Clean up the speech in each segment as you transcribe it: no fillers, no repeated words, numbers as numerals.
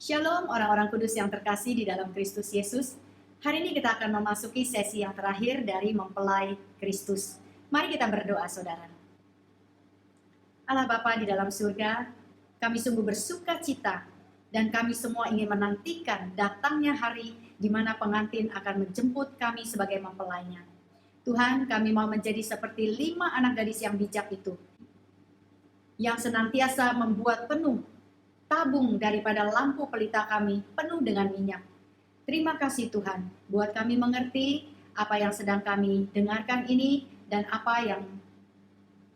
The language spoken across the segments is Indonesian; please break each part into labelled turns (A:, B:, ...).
A: Shalom orang-orang kudus yang terkasih di dalam Kristus Yesus. Hari ini kita akan memasuki sesi yang terakhir dari mempelai Kristus. Mari kita berdoa, saudara. Allah Bapa di dalam surga, kami sungguh bersuka cita dan kami semua ingin menantikan datangnya hari di mana pengantin akan menjemput kami sebagai mempelainya. Tuhan, kami mau menjadi seperti 5 anak gadis yang bijak itu, yang senantiasa membuat penuh tabung daripada lampu pelita kami penuh dengan minyak. Terima kasih Tuhan, buat kami mengerti apa yang sedang kami dengarkan ini dan apa yang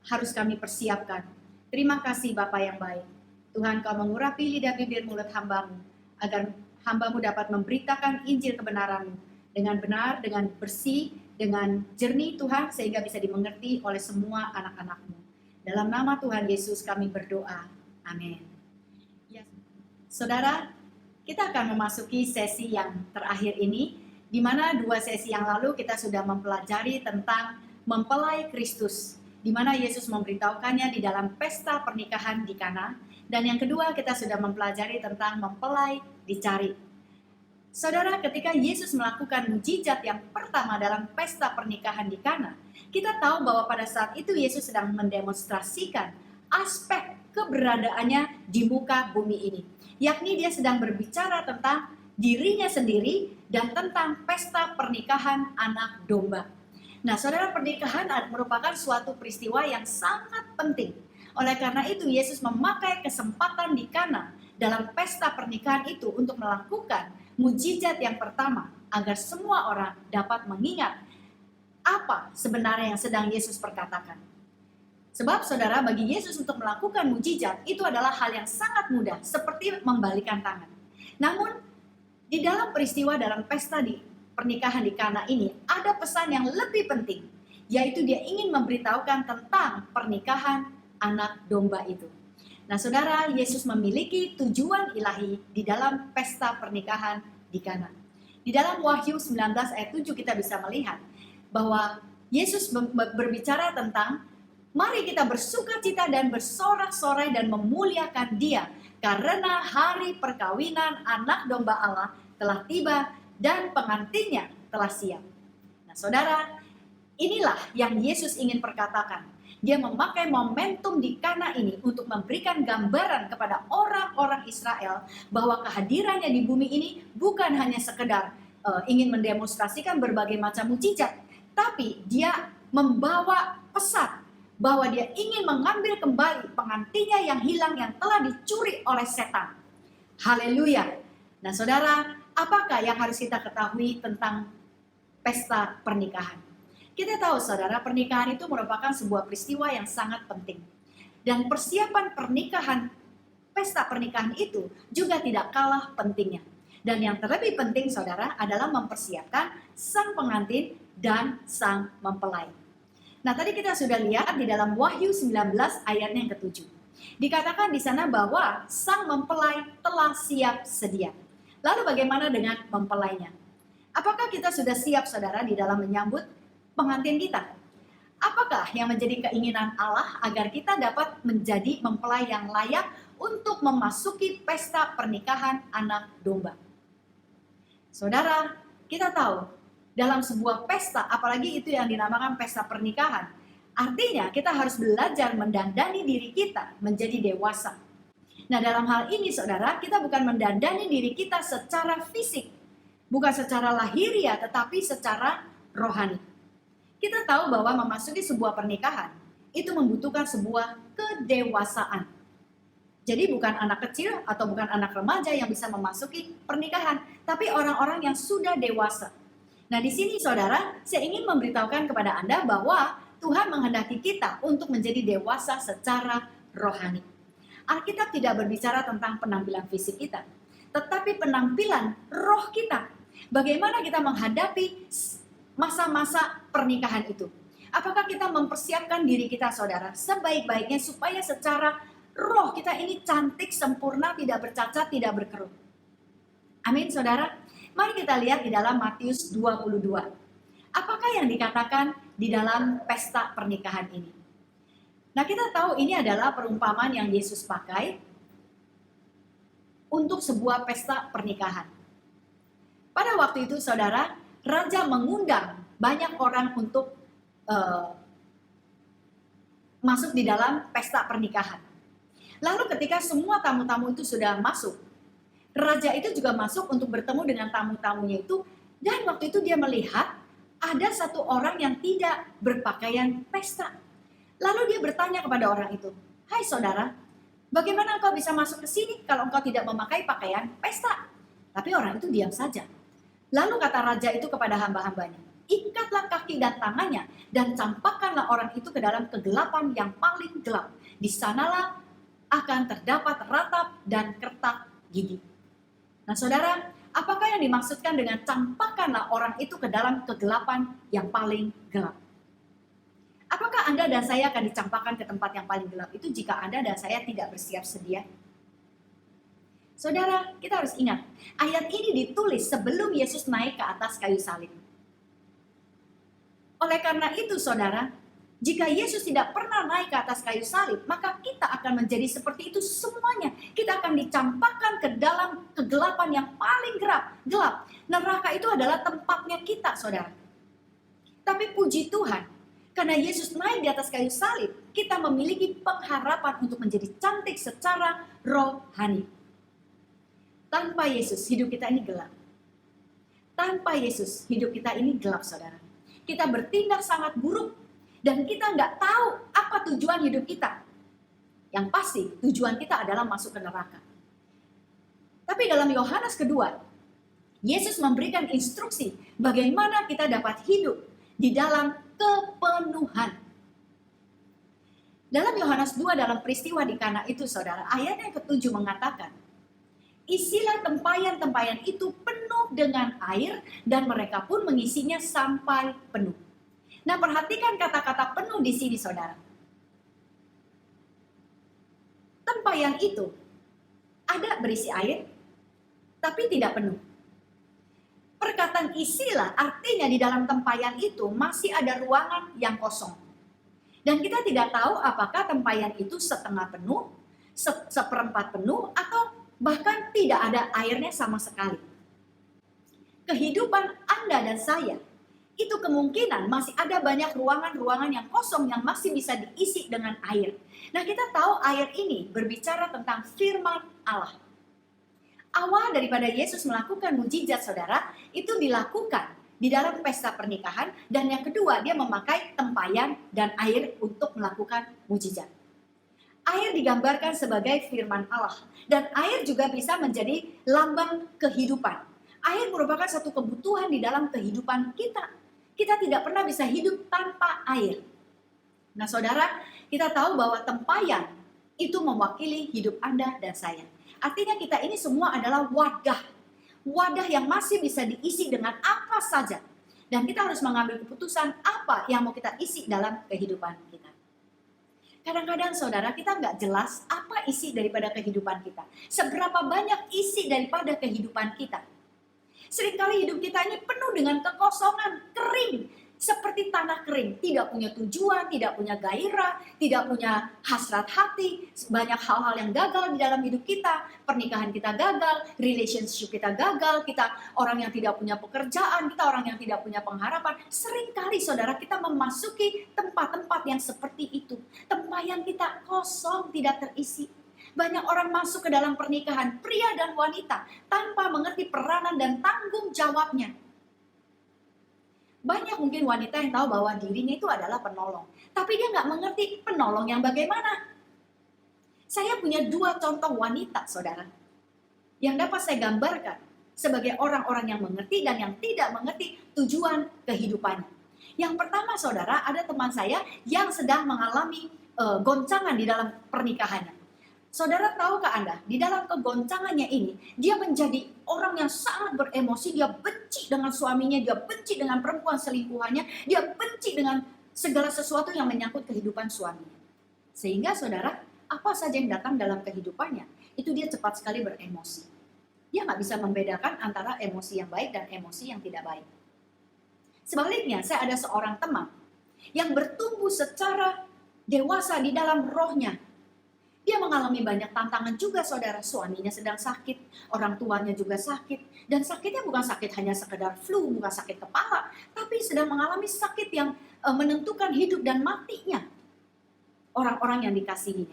A: harus kami persiapkan. Terima kasih Bapa yang baik. Tuhan, Kau mengurapi lidah bibir mulut hambamu, agar hambamu dapat memberitakan Injil kebenaran-Mu dengan benar, dengan bersih, dengan jernih Tuhan, sehingga bisa dimengerti oleh semua anak-anak-Mu. Dalam nama Tuhan Yesus kami berdoa. Amin. Ya, saudara, kita akan memasuki sesi yang terakhir ini, di mana 2 sesi yang lalu kita sudah mempelajari tentang mempelai Kristus, di mana Yesus memberitahukannya di dalam pesta pernikahan di Kana, dan yang kedua kita sudah mempelajari tentang mempelai dicari. Saudara, ketika Yesus melakukan mujizat yang pertama dalam pesta pernikahan di Kana, kita tahu bahwa pada saat itu Yesus sedang mendemonstrasikan aspek keberadaannya di muka bumi ini. Yakni dia sedang berbicara tentang dirinya sendiri dan tentang pesta pernikahan anak domba. Nah, saudara, pernikahan merupakan suatu peristiwa yang sangat penting. Oleh karena itu, Yesus memakai kesempatan di Kana dalam pesta pernikahan itu untuk melakukan mujizat yang pertama, agar semua orang dapat mengingat apa sebenarnya yang sedang Yesus perkatakan. Sebab saudara, bagi Yesus untuk melakukan mujizat itu adalah hal yang sangat mudah, seperti membalikan tangan. Namun, di dalam peristiwa dalam pesta di pernikahan di Kana ini, ada pesan yang lebih penting, yaitu dia ingin memberitahukan tentang pernikahan anak domba itu. Nah saudara, Yesus memiliki tujuan ilahi di dalam pesta pernikahan di Kana. Di dalam Wahyu 19 ayat 7 kita bisa melihat bahwa Yesus berbicara tentang mari kita bersuka cita dan bersorak-sorai dan memuliakan Dia, karena hari perkawinan anak domba Allah telah tiba dan pengantinnya telah siap. Nah saudara, inilah yang Yesus ingin perkatakan. Dia memakai momentum di Kana ini untuk memberikan gambaran kepada orang-orang Israel bahwa kehadirannya di bumi ini bukan hanya sekedar ingin mendemonstrasikan berbagai macam mujizat, tapi dia membawa pesan bahwa dia ingin mengambil kembali pengantinnya yang hilang, yang telah dicuri oleh setan. Haleluya. Nah saudara, apakah yang harus kita ketahui tentang pesta pernikahan? Kita tahu saudara, pernikahan itu merupakan sebuah peristiwa yang sangat penting. Dan persiapan pernikahan, pesta pernikahan itu juga tidak kalah pentingnya. Dan yang terlebih penting saudara adalah mempersiapkan sang pengantin dan sang mempelai. Nah tadi kita sudah lihat di dalam Wahyu 19 ayatnya yang ke-7. Dikatakan di sana bahwa sang mempelai telah siap sedia. Lalu bagaimana dengan mempelainya? Apakah kita sudah siap saudara di dalam menyambut pengantin kita? Apakah yang menjadi keinginan Allah agar kita dapat menjadi mempelai yang layak untuk memasuki pesta pernikahan anak domba? Saudara, kita tahu dalam sebuah pesta, apalagi itu yang dinamakan pesta pernikahan, artinya kita harus belajar mendandani diri kita menjadi dewasa. Nah dalam hal ini saudara, kita bukan mendandani diri kita secara fisik, bukan secara lahiriah, tetapi secara rohani. Kita tahu bahwa memasuki sebuah pernikahan itu membutuhkan sebuah kedewasaan. Jadi bukan anak kecil atau bukan anak remaja yang bisa memasuki pernikahan, tapi orang-orang yang sudah dewasa. Nah di sini saudara, saya ingin memberitahukan kepada Anda bahwa Tuhan menghendaki kita untuk menjadi dewasa secara rohani. Alkitab tidak berbicara tentang penampilan fisik kita, tetapi penampilan roh kita. Bagaimana kita menghadapi masa-masa pernikahan itu? Apakah kita mempersiapkan diri kita saudara sebaik-baiknya supaya secara roh kita ini cantik, sempurna, tidak bercacat, tidak berkerut? Amin saudara. Mari kita lihat di dalam Matius 22. Apakah yang dikatakan di dalam pesta pernikahan ini? Nah kita tahu ini adalah perumpamaan yang Yesus pakai untuk sebuah pesta pernikahan. Pada waktu itu saudara, raja mengundang banyak orang untuk masuk di dalam pesta pernikahan. Lalu ketika semua tamu-tamu itu sudah masuk, raja itu juga masuk untuk bertemu dengan tamu-tamunya itu, dan waktu itu dia melihat ada satu orang yang tidak berpakaian pesta. Lalu dia bertanya kepada orang itu, "Hai saudara, bagaimana engkau bisa masuk ke sini kalau engkau tidak memakai pakaian pesta?" Tapi orang itu diam saja. Lalu kata raja itu kepada hamba-hambanya, "Ikatlah kaki dan tangannya dan campakkanlah orang itu ke dalam kegelapan yang paling gelap. Di sanalah akan terdapat ratap dan kertak gigi." Nah saudara, apakah yang dimaksudkan dengan campakkanlah orang itu ke dalam kegelapan yang paling gelap? Apakah Anda dan saya akan dicampakkan ke tempat yang paling gelap itu jika Anda dan saya tidak bersiap sedia? Saudara, kita harus ingat, ayat ini ditulis sebelum Yesus naik ke atas kayu salib. Oleh karena itu saudara, jika Yesus tidak pernah naik ke atas kayu salib, maka kita akan menjadi seperti itu semuanya. Kita akan dicampakkan ke dalam kegelapan yang paling gelap. Neraka itu adalah tempatnya kita, saudara. Tapi puji Tuhan, karena Yesus naik di atas kayu salib, kita memiliki pengharapan untuk menjadi cantik secara rohani. Tanpa Yesus, hidup kita ini gelap. Tanpa Yesus, hidup kita ini gelap, saudara. Kita bertindak sangat buruk. Dan kita nggak tahu apa tujuan hidup kita. Yang pasti tujuan kita adalah masuk ke neraka. Tapi dalam Yohanes kedua, Yesus memberikan instruksi bagaimana kita dapat hidup di dalam kepenuhan. Dalam Yohanes 2 dalam peristiwa di Kana itu saudara, ayat yang ke-7 mengatakan, "Isilah tempayan-tempayan itu penuh dengan air dan mereka pun mengisinya sampai penuh." Nah, perhatikan kata-kata penuh di sini, saudara. Tempayan itu ada berisi air, tapi tidak penuh. Perkataan isilah artinya di dalam tempayan itu masih ada ruangan yang kosong. Dan kita tidak tahu apakah tempayan itu setengah penuh, seperempat penuh, atau bahkan tidak ada airnya sama sekali. Kehidupan Anda dan saya itu kemungkinan masih ada banyak ruangan-ruangan yang kosong yang masih bisa diisi dengan air. Nah, kita tahu air ini berbicara tentang firman Allah. Awal daripada Yesus melakukan mujizat, saudara, itu dilakukan di dalam pesta pernikahan. Dan yang kedua, dia memakai tempayan dan air untuk melakukan mujizat. Air digambarkan sebagai firman Allah. Dan air juga bisa menjadi lambang kehidupan. Air merupakan satu kebutuhan di dalam kehidupan kita. Kita tidak pernah bisa hidup tanpa air. Nah saudara, kita tahu bahwa tempayan itu mewakili hidup Anda dan saya. Artinya kita ini semua adalah wadah. Wadah yang masih bisa diisi dengan apa saja. Dan kita harus mengambil keputusan apa yang mau kita isi dalam kehidupan kita. Kadang-kadang saudara, kita nggak jelas apa isi daripada kehidupan kita. Seberapa banyak isi daripada kehidupan kita. Seringkali hidup kita ini penuh dengan kekosongan, kering. Seperti tanah kering, tidak punya tujuan, tidak punya gairah, tidak punya hasrat hati. Banyak hal-hal yang gagal di dalam hidup kita. Pernikahan kita gagal, relationship kita gagal, kita orang yang tidak punya pekerjaan, kita orang yang tidak punya pengharapan. Seringkali saudara kita memasuki tempat-tempat yang seperti itu. Tempayan kita kosong, tidak terisi. Banyak orang masuk ke dalam pernikahan, pria dan wanita, tanpa mengerti peranan dan tanggung jawabnya. Banyak mungkin wanita yang tahu bahwa dirinya itu adalah penolong. Tapi dia nggak mengerti penolong yang bagaimana. Saya punya 2 contoh wanita, saudara, yang dapat saya gambarkan sebagai orang-orang yang mengerti dan yang tidak mengerti tujuan kehidupannya. Yang pertama, saudara, ada teman saya yang sedang mengalami goncangan di dalam pernikahannya. Saudara tahukah Anda, di dalam kegoncangannya ini, dia menjadi orang yang sangat beremosi, dia benci dengan suaminya, dia benci dengan perempuan selingkuhannya, dia benci dengan segala sesuatu yang menyangkut kehidupan suaminya. Sehingga saudara, apa saja yang datang dalam kehidupannya, itu dia cepat sekali beremosi. Dia nggak bisa membedakan antara emosi yang baik dan emosi yang tidak baik. Sebaliknya, saya ada seorang teman yang bertumbuh secara dewasa di dalam rohnya. Dia mengalami banyak tantangan juga saudara. Suaminya sedang sakit, orang tuanya juga sakit. Dan sakitnya bukan sakit hanya sekedar flu, bukan sakit kepala. Tapi sedang mengalami sakit yang menentukan hidup dan matinya orang-orang yang dikasihinya.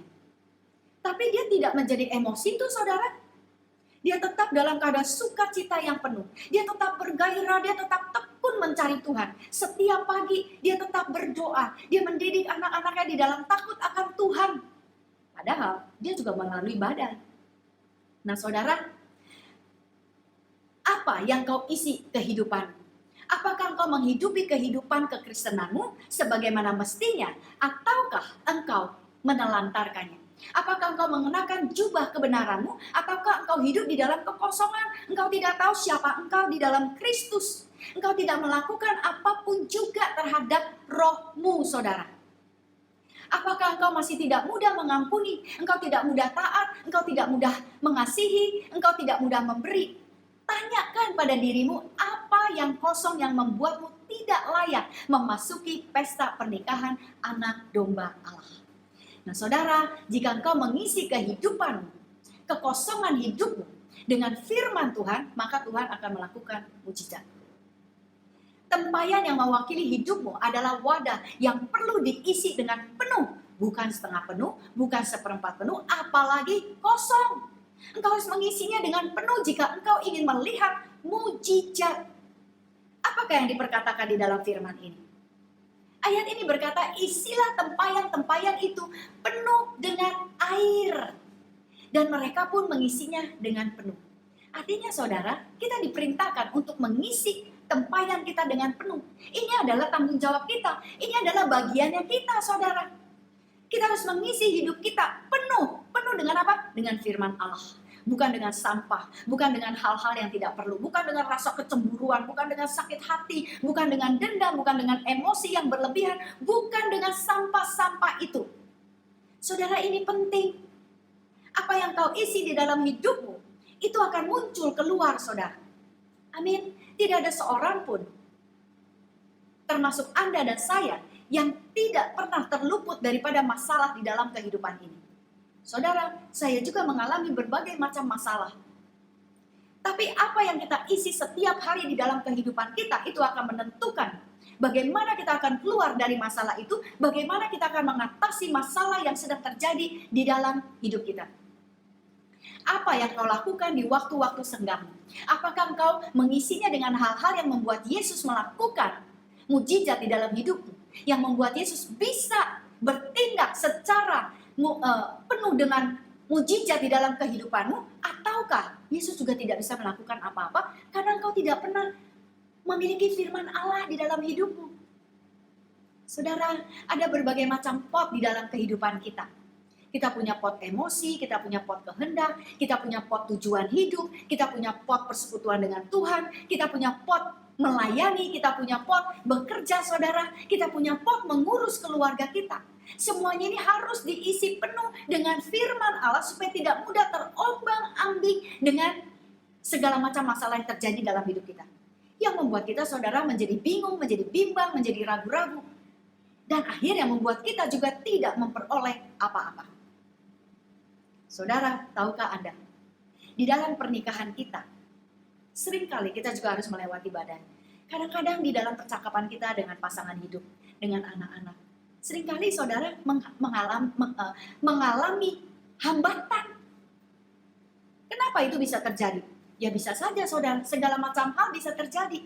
A: Tapi dia tidak menjadi emosi itu saudara. Dia tetap dalam keadaan sukacita yang penuh. Dia tetap bergairah, dia tetap tekun mencari Tuhan. Setiap pagi dia tetap berdoa. Dia mendidik anak-anaknya di dalam takut akan Tuhan. Padahal dia juga melalui badai. Nah saudara, apa yang kau isi kehidupanmu? Apakah engkau menghidupi kehidupan kekristenanmu sebagaimana mestinya? Ataukah engkau menelantarkannya? Apakah engkau mengenakan jubah kebenaranmu? Ataukah engkau hidup di dalam kekosongan? Engkau tidak tahu siapa engkau di dalam Kristus. Engkau tidak melakukan apapun juga terhadap rohmu saudara. Apakah engkau masih tidak mudah mengampuni? Engkau tidak mudah taat? Engkau tidak mudah mengasihi? Engkau tidak mudah memberi? Tanyakan pada dirimu apa yang kosong yang membuatmu tidak layak memasuki pesta pernikahan anak domba Allah. Nah saudara, jika engkau mengisi kehidupanmu, kekosongan hidupmu dengan firman Tuhan, maka Tuhan akan melakukan mujizat. Tempayan yang mewakili hidupmu adalah wadah yang perlu diisi dengan penuh. Bukan setengah penuh, bukan seperempat penuh, apalagi kosong. Engkau harus mengisinya dengan penuh jika engkau ingin melihat mujizat. Apakah yang diperkatakan di dalam firman ini? Ayat ini berkata, isilah tempayan-tempayan itu penuh dengan air. Dan mereka pun mengisinya dengan penuh. Artinya saudara, kita diperintahkan untuk mengisi tempayan kita dengan penuh. Ini adalah tanggung jawab kita. Ini adalah bagiannya kita saudara. Kita harus mengisi hidup kita penuh. Penuh dengan apa? Dengan firman Allah. Bukan dengan sampah, bukan dengan hal-hal yang tidak perlu, bukan dengan rasa kecemburuan, bukan dengan sakit hati, bukan dengan dendam, bukan dengan emosi yang berlebihan, bukan dengan sampah-sampah itu. Saudara, ini penting. Apa yang kau isi di dalam hidupmu, itu akan muncul keluar saudara. Amin. Tidak ada seorang pun, termasuk Anda dan saya, yang tidak pernah terluput daripada masalah di dalam kehidupan ini. Saudara, saya juga mengalami berbagai macam masalah. Tapi apa yang kita isi setiap hari di dalam kehidupan kita, itu akan menentukan bagaimana kita akan keluar dari masalah itu, bagaimana kita akan mengatasi masalah yang sedang terjadi di dalam hidup kita. Apa yang kau lakukan di waktu-waktu senggangmu? Apakah engkau mengisinya dengan hal-hal yang membuat Yesus melakukan mujizat di dalam hidupmu? Yang membuat Yesus bisa bertindak secara penuh dengan mujizat di dalam kehidupanmu, ataukah Yesus juga tidak bisa melakukan apa-apa karena engkau tidak pernah memiliki firman Allah di dalam hidupmu. Saudara, ada berbagai macam pot di dalam kehidupan kita. Kita punya pot emosi, kita punya pot kehendak, kita punya pot tujuan hidup, kita punya pot persekutuan dengan Tuhan, kita punya pot melayani, kita punya pot bekerja saudara, kita punya pot mengurus keluarga kita. Semuanya ini harus diisi penuh dengan firman Allah supaya tidak mudah terombang-ambing dengan segala macam masalah yang terjadi dalam hidup kita. Yang membuat kita saudara menjadi bingung, menjadi bimbang, menjadi ragu-ragu. Dan akhirnya membuat kita juga tidak memperoleh apa-apa. Saudara, tahukah Anda? Di dalam pernikahan kita, seringkali kita juga harus melewati badai. Kadang-kadang di dalam percakapan kita dengan pasangan hidup, dengan anak-anak, seringkali saudara mengalami hambatan. Kenapa itu bisa terjadi? Ya bisa saja saudara, segala macam hal bisa terjadi.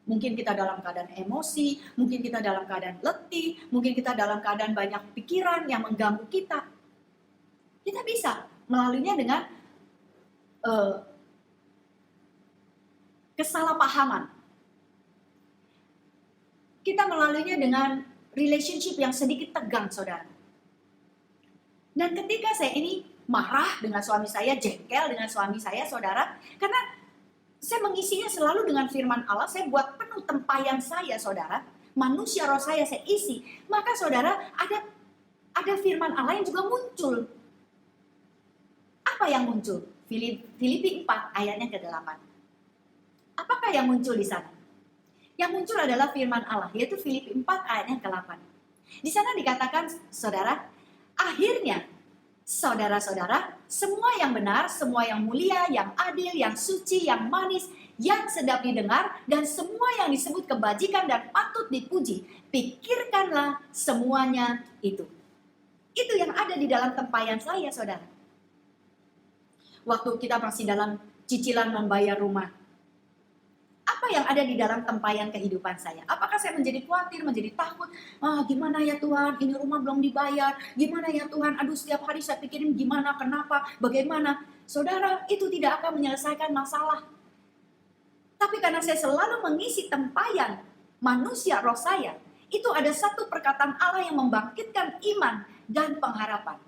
A: Mungkin kita dalam keadaan emosi, mungkin kita dalam keadaan letih, mungkin kita dalam keadaan banyak pikiran yang mengganggu kita. Kita bisa melaluinya dengan kesalahpahaman. Kita melaluinya dengan relationship yang sedikit tegang, saudara. Dan ketika saya ini marah dengan suami saya, jengkel dengan suami saya, saudara, karena saya mengisinya selalu dengan firman Allah, saya buat penuh tempayan saya, saudara, manusia roh saya isi, maka saudara ada firman Allah yang juga muncul. Apa yang muncul? Filipi 4 ayatnya ke-8. Apakah yang muncul di sana? Yang muncul adalah firman Allah, yaitu Filipi 4 ayatnya ke-8. Di sana dikatakan, saudara, akhirnya Saudara-saudara, semua yang benar, semua yang mulia, yang adil, yang suci, yang manis, yang sedap didengar, dan semua yang disebut kebajikan dan patut dipuji, pikirkanlah semuanya itu. Itu yang ada di dalam tempayan saya, saudara. Waktu kita masih dalam cicilan membayar rumah, apa yang ada di dalam tempayan kehidupan saya? Apakah saya menjadi khawatir, menjadi takut? Gimana ya Tuhan, ini rumah belum dibayar. Gimana ya Tuhan, aduh setiap hari saya pikirin gimana, kenapa, bagaimana. Saudara, itu tidak akan menyelesaikan masalah. Tapi karena saya selalu mengisi tempayan manusia roh saya, itu ada satu perkataan Allah yang membangkitkan iman dan pengharapan.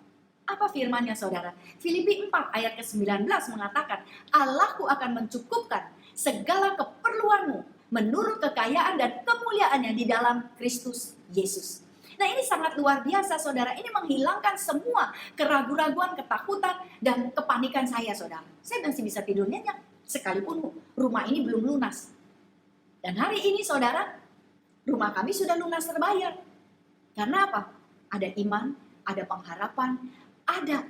A: Apa firman-Nya, saudara? Filipi 4 ayat ke-19 mengatakan, Allahku akan mencukupkan segala keperluanmu menurut kekayaan dan kemuliaannya di dalam Kristus Yesus. Nah, ini sangat luar biasa, saudara. Ini menghilangkan semua keraguan-raguan, ketakutan, dan kepanikan saya, saudara. Saya masih bisa tidur nyenyak sekalipun rumah ini belum lunas. Dan hari ini, saudara, rumah kami sudah lunas terbayar. Karena apa? Ada iman, ada pengharapan, ada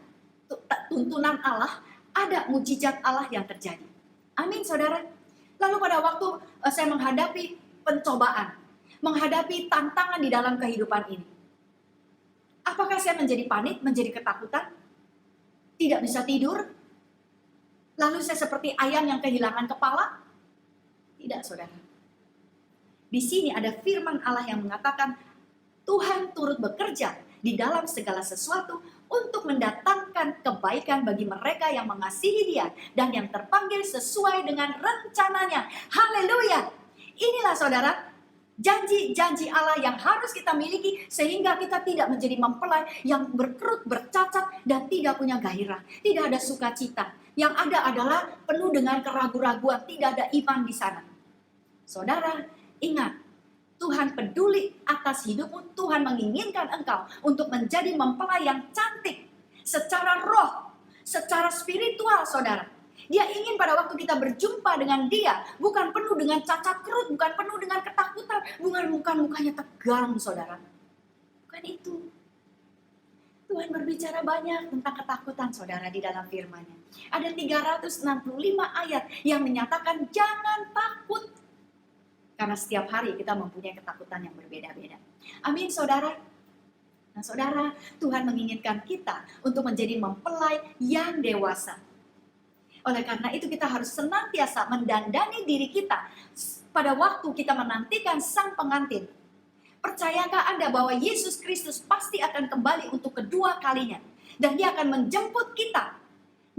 A: tuntunan Allah, ada mujizat Allah yang terjadi. Amin, saudara. Lalu pada waktu saya menghadapi pencobaan, menghadapi tantangan di dalam kehidupan ini, apakah saya menjadi panik, menjadi ketakutan, tidak bisa tidur, lalu saya seperti ayam yang kehilangan kepala? Tidak, saudara. Di sini ada firman Allah yang mengatakan, Tuhan turut bekerja di dalam segala sesuatu untuk mendatangkan kebaikan bagi mereka yang mengasihi Dia dan yang terpanggil sesuai dengan rencananya. Haleluya! Inilah, saudara, janji-janji Allah yang harus kita miliki sehingga kita tidak menjadi mempelai yang berkerut, bercacat, dan tidak punya gairah. Tidak ada sukacita. Yang ada adalah penuh dengan keraguan-raguan, tidak ada iman di sana. Saudara, ingat, Tuhan peduli atas hidupmu. Tuhan menginginkan engkau untuk menjadi mempelai yang cantik secara roh, secara spiritual, saudara. Dia ingin pada waktu kita berjumpa dengan Dia bukan penuh dengan cacat kerut, bukan penuh dengan ketakutan, bukan mukanya tegang, saudara. Bukan itu. Tuhan berbicara banyak tentang ketakutan, saudara, di dalam firman-Nya. Ada 365 ayat yang menyatakan jangan takut. Karena setiap hari kita mempunyai ketakutan yang berbeda-beda. Amin, saudara. Nah, saudara, Tuhan menginginkan kita untuk menjadi mempelai yang dewasa. Oleh karena itu kita harus senantiasa mendandani diri kita pada waktu kita menantikan sang pengantin. Percayakah Anda bahwa Yesus Kristus pasti akan kembali untuk kedua kalinya? Dan Dia akan menjemput kita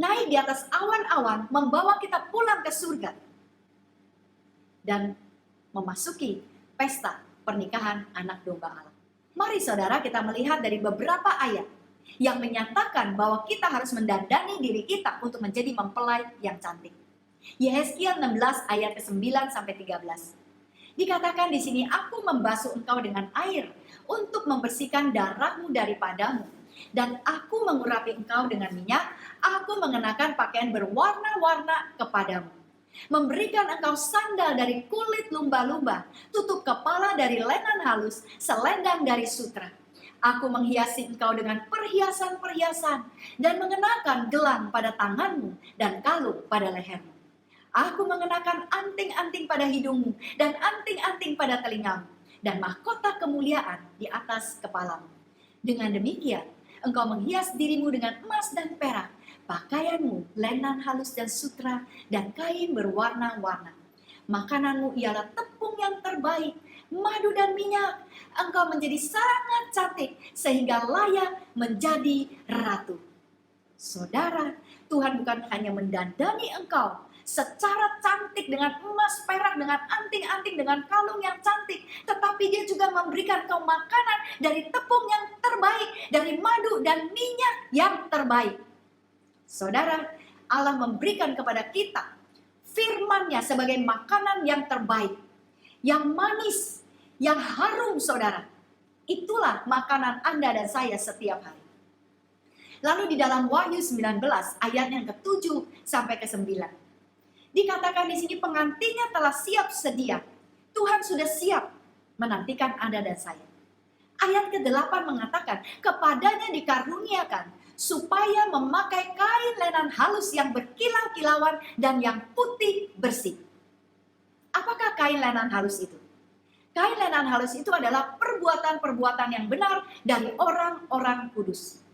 A: naik di atas awan-awan, membawa kita pulang ke surga. Dan memasuki pesta pernikahan anak domba Allah. Mari, saudara, kita melihat dari beberapa ayat yang menyatakan bahwa kita harus mendandani diri kita untuk menjadi mempelai yang cantik. Yehezkiel 16 ayat ke-9 sampai 13. Dikatakan di sini, aku membasuh engkau dengan air untuk membersihkan darahmu daripadamu, dan aku mengurapi engkau dengan minyak, aku mengenakan pakaian berwarna-warna kepadamu, memberikan engkau sandal dari kulit lumba-lumba, tutup kepala dari lenan halus, selendang dari sutra. Aku menghiasi engkau dengan perhiasan-perhiasan dan mengenakan gelang pada tanganmu dan kalung pada lehermu. Aku mengenakan anting-anting pada hidungmu dan anting-anting pada telingamu dan mahkota kemuliaan di atas kepalamu. Dengan demikian, engkau menghias dirimu dengan emas dan perak, pakaianmu lenan halus dan sutra, dan kain berwarna-warna. Makananmu ialah tepung yang terbaik, madu dan minyak. Engkau menjadi sangat cantik sehingga layak menjadi ratu. Saudara, Tuhan bukan hanya mendandani engkau secara cantik dengan emas, perak, dengan anting-anting, dengan kalung yang cantik, tetapi Dia juga memberikan engkau makanan dari tepung yang terbaik, dari madu dan minyak yang terbaik. Saudara, Allah memberikan kepada kita firman-Nya sebagai makanan yang terbaik, yang manis, yang harum, saudara. Itulah makanan Anda dan saya setiap hari. Lalu di dalam Wahyu 19 ayat yang ke-7 sampai ke-9. Dikatakan di sini pengantinnya telah siap sedia. Tuhan sudah siap menantikan Anda dan saya. Ayat ke-8 mengatakan, kepadanya dikaruniakan supaya memakai kain lenan halus yang berkilau-kilauan dan yang putih bersih. Apakah kain lenan halus itu? Kain lenan halus itu adalah perbuatan-perbuatan yang benar dari orang-orang kudus.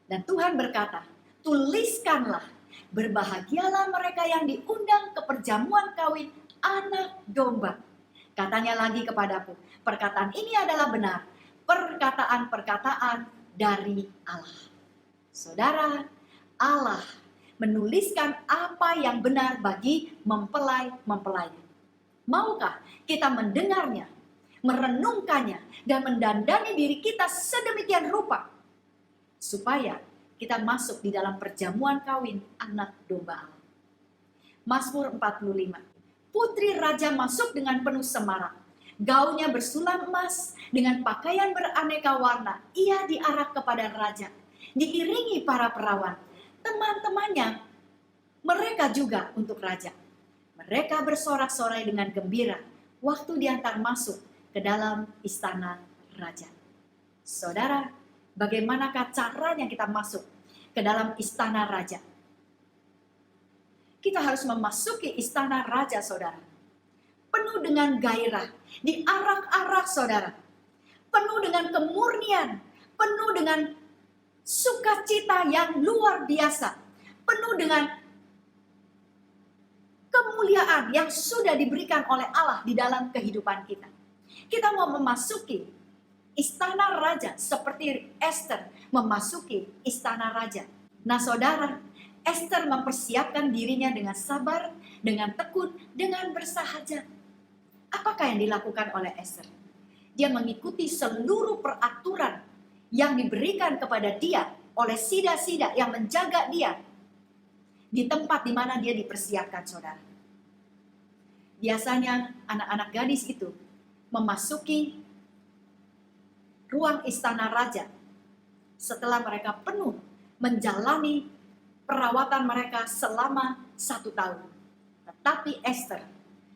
A: Dan Tuhan berkata, tuliskanlah, berbahagialah mereka yang diundang ke perjamuan kawin anak domba. Katanya lagi kepadaku, perkataan ini adalah benar, perkataan-perkataan dari Allah. Saudara, Allah menuliskan apa yang benar bagi mempelai-mempelainya. Maukah kita mendengarnya, merenungkannya, dan mendandani diri kita sedemikian rupa, supaya kita masuk di dalam perjamuan kawin anak domba Allah. Mazmur 45. Putri raja masuk dengan penuh semarak. Gaunnya bersulam emas, dengan pakaian beraneka warna. Ia diarak kepada raja, diiringi para perawan. Teman-temannya, mereka juga untuk raja. Mereka bersorak-sorai dengan gembira waktu diantar masuk ke dalam istana raja. Saudara, bagaimanakah caranya kita masuk ke dalam istana raja? Kita harus memasuki istana raja, saudara. Penuh dengan gairah, diarak-arak, saudara. Penuh dengan kemurnian, penuh dengan sukacita yang luar biasa, penuh dengan kemuliaan yang sudah diberikan oleh Allah di dalam kehidupan kita. Kita mau memasuki istana raja seperti Esther memasuki istana raja. Nah, saudara, Esther mempersiapkan dirinya dengan sabar, dengan tekun, dengan bersahaja. Apakah yang dilakukan oleh Esther? Dia mengikuti seluruh peraturan yang diberikan kepada dia oleh sida-sida yang menjaga dia di tempat di mana dia dipersiapkan, saudara. Biasanya anak-anak gadis itu memasuki ruang istana raja setelah mereka penuh menjalani perawatan mereka selama 1 tahun. Tetapi Esther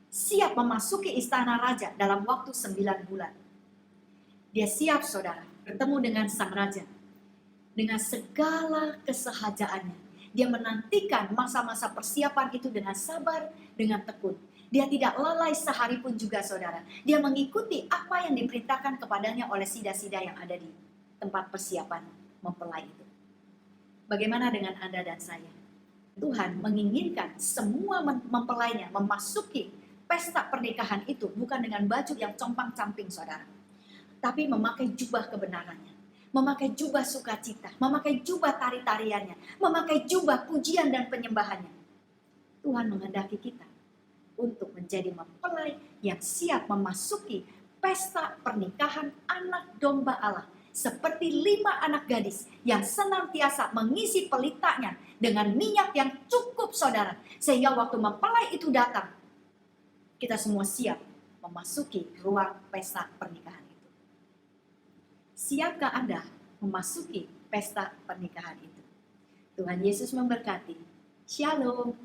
A: siap memasuki istana raja dalam waktu 9 bulan. Dia siap, saudara, bertemu dengan sang raja. Dengan segala kesahajaannya. Dia menantikan masa-masa persiapan itu dengan sabar, dengan tekun. Dia tidak lalai sehari pun juga, saudara. Dia mengikuti apa yang diperintahkan kepadanya oleh sida-sida yang ada di tempat persiapan mempelai itu. Bagaimana dengan Anda dan saya? Tuhan menginginkan semua mempelainya memasuki pesta pernikahan itu bukan dengan baju yang compang-camping, saudara, tapi memakai jubah kebenarannya, memakai jubah sukacita, memakai jubah tari-tariannya, memakai jubah pujian dan penyembahannya. Tuhan menghendaki kita untuk menjadi mempelai yang siap memasuki pesta pernikahan anak domba Allah. Seperti 5 anak gadis yang senantiasa mengisi pelitanya dengan minyak yang cukup, saudara. Sehingga waktu mempelai itu datang, kita semua siap memasuki ruang pesta pernikahan itu. Siapkah Anda memasuki pesta pernikahan itu? Tuhan Yesus memberkati. Shalom.